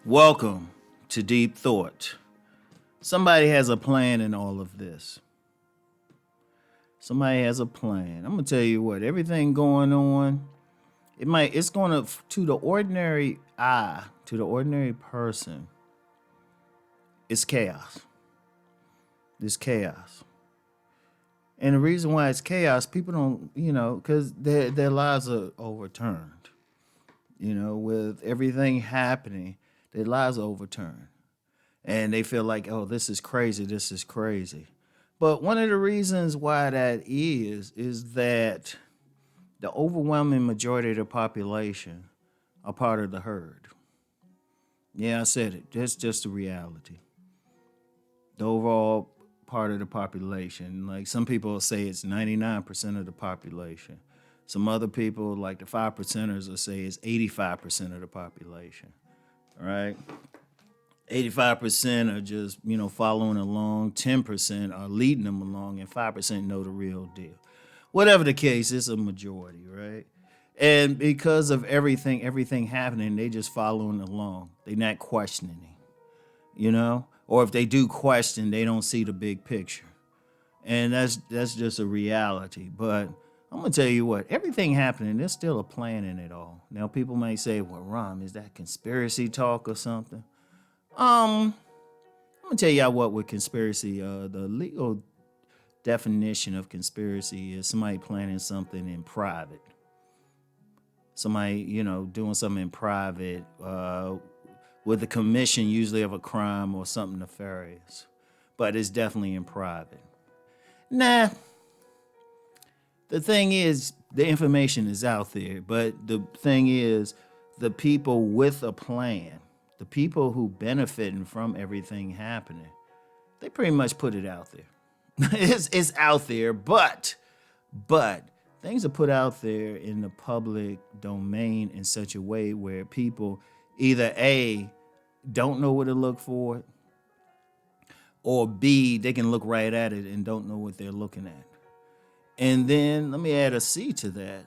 Welcome to Deep Thought. Somebody has a plan in all of this. Somebody has a plan. I'm gonna tell you what, everything going on, it's gonna to the ordinary eye, to the ordinary person, it's chaos. It's chaos. And the reason why it's chaos, people don't, because their lives are overturned. With everything happening, their lives are overturned. And they feel like, oh, this is crazy, this is crazy. But one of the reasons why that is that the overwhelming majority of the population are part of the herd. Yeah, I said it. That's just the reality. The overall part of the population. Like some people say it's 99% of the population. Some other people, like the 5%ers, will say it's 85% of the population. All right. 85% are just, following along, 10% are leading them along, and 5% know the real deal. Whatever the case, it's a majority, right? And because of everything happening, they just following along. They're not questioning, Or if they do question, they don't see the big picture. And that's just a reality. But I'm gonna tell you what, everything happening, there's still a plan in it all. Now people may say, well, Rom, is that conspiracy talk or something? I'm gonna tell y'all what with conspiracy. The legal definition of conspiracy is somebody planning something in private. Somebody, doing something in private with the commission usually of a crime or something nefarious. But it's definitely in private. Nah. The thing is, the information is out there, but the thing is, the people with a plan, the people who benefiting from everything happening, they pretty much put it out there. it's out there, but things are put out there in the public domain in such a way where people either A, don't know what to look for, or B, they can look right at it and don't know what they're looking at. And then let me add a C to that.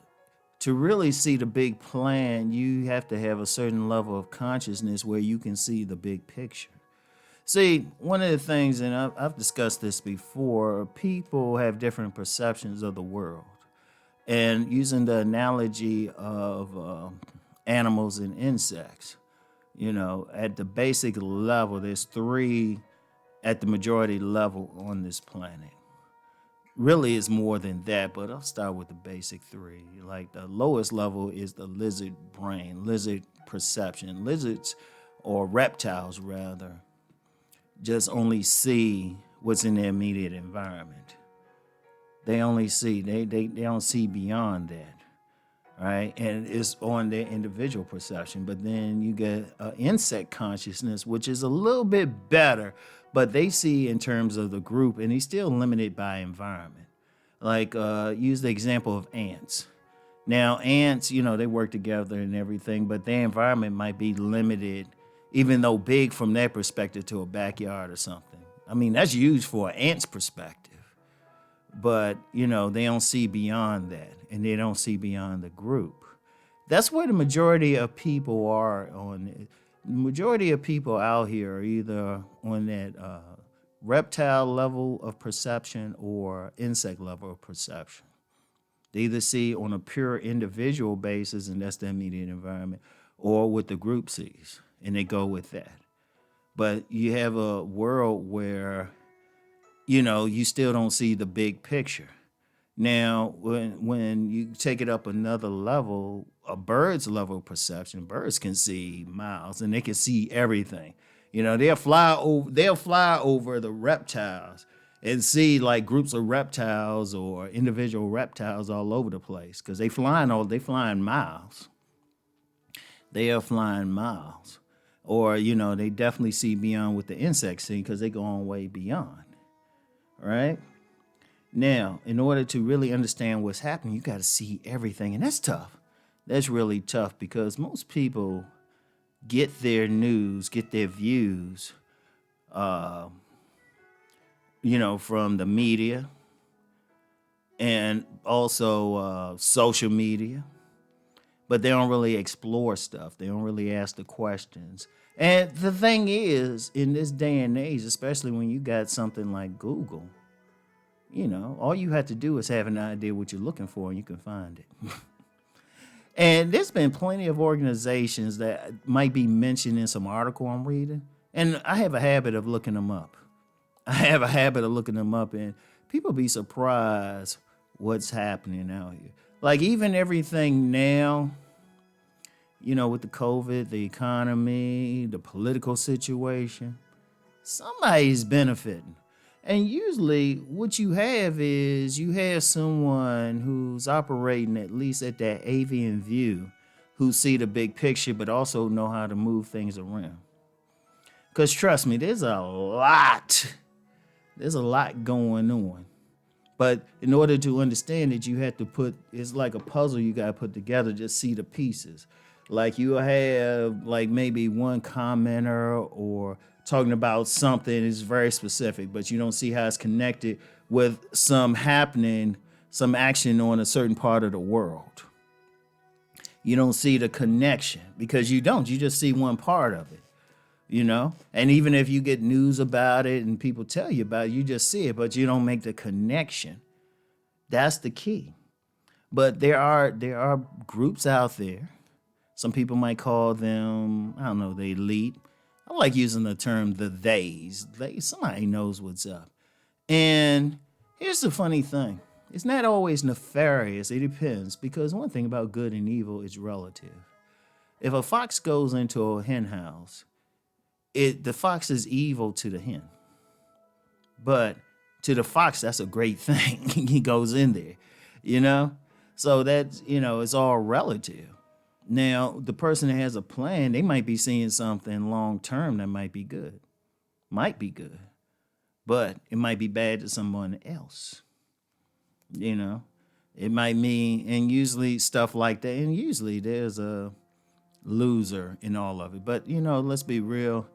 To really see the big plan, you have to have a certain level of consciousness where you can see the big picture. See, one of the things, and I've discussed this before, people have different perceptions of the world. And using the analogy of animals and insects, at the basic level, there's three at the majority level on this planet. Really is more than that, but I'll start with the basic three. Like the lowest level is the lizard brain, lizard perception. Lizards, or reptiles rather, just only see what's in their immediate environment. They only see, they don't see beyond that, right? And it's on their individual perception. But then you get insect consciousness, which is a little bit better, but they see in terms of the group, and he's still limited by environment. Like, use the example of ants. Now, ants, they work together and everything, but their environment might be limited, even though big from their perspective, to a backyard or something. I mean, that's huge for an ant's perspective. But, they don't see beyond that, and they don't see beyond the group. That's where the majority of people are on it. The majority of people out here are either on that reptile level of perception or insect level of perception. They either see on a pure individual basis, and that's the immediate environment, or what the group sees, and they go with that. But you have a world where, you still don't see the big picture. Now, when you take it up another level, a bird's level of perception, birds can see miles and they can see everything. They'll fly over the reptiles and see like groups of reptiles or individual reptiles all over the place because they flying miles. They are flying miles. Or, they definitely see beyond what the insects see because they go on way beyond. Right? Now, in order to really understand what's happening, you got to see everything. And that's tough. That's really tough because most people get their news, get their views, from the media and also social media. but they don't really explore stuff. They don't really ask the questions. And the thing is, in this day and age, especially when you got something like Google, all you have to do is have an idea what you're looking for and you can find it. And there's been plenty of organizations that might be mentioned in some article I'm reading. And I have a habit of looking them up. And people be surprised what's happening out here. Like even everything now, with the COVID, the economy, the political situation, somebody's benefiting. And usually what you have someone who's operating at least at that avian view, who see the big picture, but also know how to move things around. Because trust me, there's a lot going on. But in order to understand it, you have to it's like a puzzle you got to put together, just see the pieces. Like you have like maybe one commenter or talking about something is very specific, but you don't see how it's connected with some action on a certain part of the world. You don't see the connection because you just see one part of it, And even if you get news about it and people tell you about it, you just see it, but you don't make the connection. That's the key. But there are groups out there. Some people might call them, I don't know, the elite. I like using the term the theys. Somebody knows what's up. And here's the funny thing. It's not always nefarious. It depends. Because one thing about good and evil is relative. If a fox goes into a hen house, the fox is evil to the hen. But to the fox, that's a great thing. He goes in there, So that's, it's all relative. Now, the person that has a plan, they might be seeing something long term that might be good. But it might be bad to someone else. It might mean, and usually stuff like that, and usually there's a loser in all of it. But, let's be real.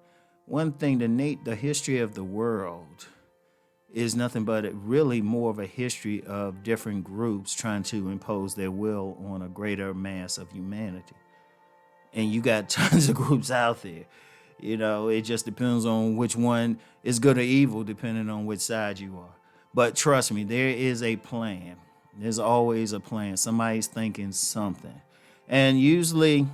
One thing, the history of the world is nothing but really more of a history of different groups trying to impose their will on a greater mass of humanity. And you got tons of groups out there. It just depends on which one is good or evil, depending on which side you are. But trust me, there is a plan. There's always a plan. Somebody's thinking something. And usually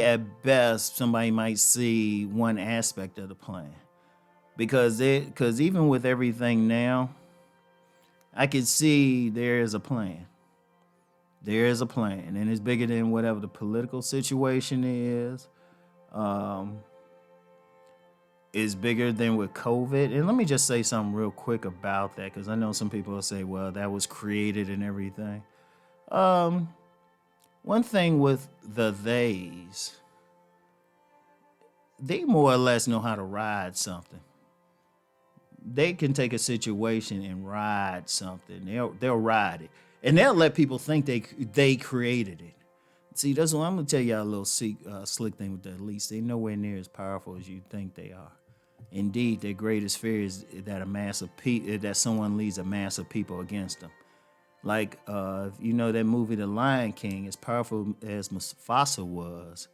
at best, somebody might see one aspect of the plan. Because even with everything now, I can see there is a plan. There is a plan, and it's bigger than whatever the political situation is. It's bigger than with COVID. And let me just say something real quick about that, because I know some people will say, well, that was created and everything. One thing with the theys, they more or less know how to ride something. They can take a situation and ride something. They'll ride it, and they'll let people think they created it. See, that's what I'm gonna tell y'all a little slick thing with the elites. They're nowhere near as powerful as you think they are. Indeed, their greatest fear is that someone leads a mass of people against them. Like, if you know that movie, The Lion King, as powerful as Mufasa was,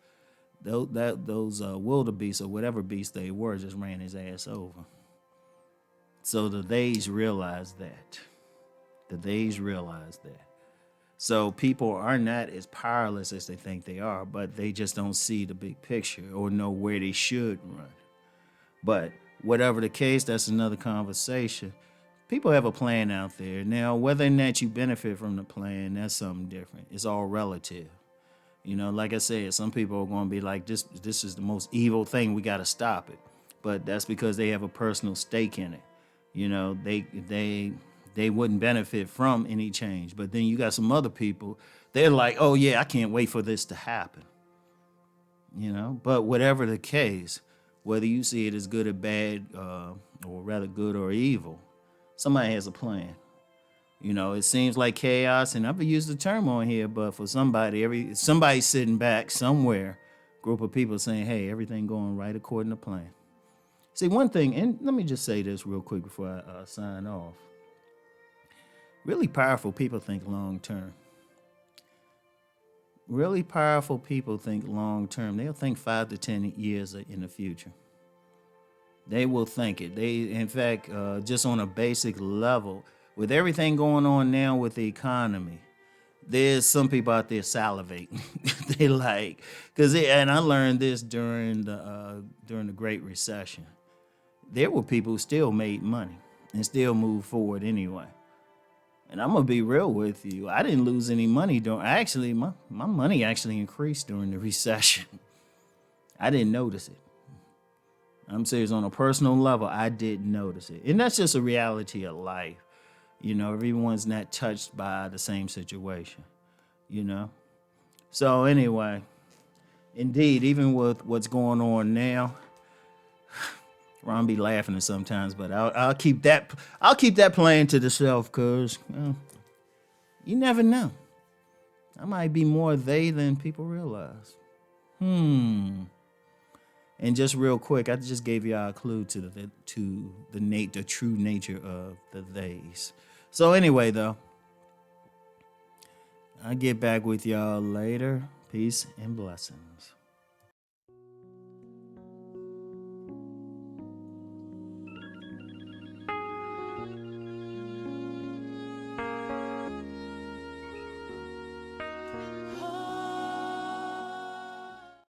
those wildebeests or whatever beasts they were just ran his ass over. So the theys realize that. So people are not as powerless as they think they are, but they just don't see the big picture or know where they should run. But whatever the case, that's another conversation. People have a plan out there. Now, whether or not you benefit from the plan, that's something different. It's all relative. Like I said, some people are going to be like, this is the most evil thing. We got to stop it. But that's because they have a personal stake in it. They wouldn't benefit from any change. But then you got some other people, they're like, oh yeah, I can't wait for this to happen. But whatever the case, whether you see it as good or bad, or rather good or evil, somebody has a plan. It seems like chaos, and I've used the term on here, but for somebody's sitting back somewhere, group of people saying, hey, everything going right according to plan. See, one thing, and let me just say this real quick before I sign off. Really powerful people think long term. Really powerful people think long term. They'll think 5 to 10 years in the future. They will think it. In fact, just on a basic level, with everything going on now with the economy, there's some people out there salivating. They like, and I learned this during the Great Recession. There were people who still made money and still moved forward anyway. And I'm gonna be real with you. I didn't lose any money during. Actually, my money actually increased during the recession. I didn't notice it. I'm serious. On a personal level, I didn't notice it, and that's just a reality of life. Everyone's not touched by the same situation. You know. So anyway, indeed, even with what's going on now, Ron be laughing at sometimes, but I'll keep that. I'll keep that playing to the shelf, cause you never know. I might be more they than people realize. And just real quick, I just gave y'all a clue to the true nature of the theys. So anyway, though, I'll get back with y'all later. Peace and blessings.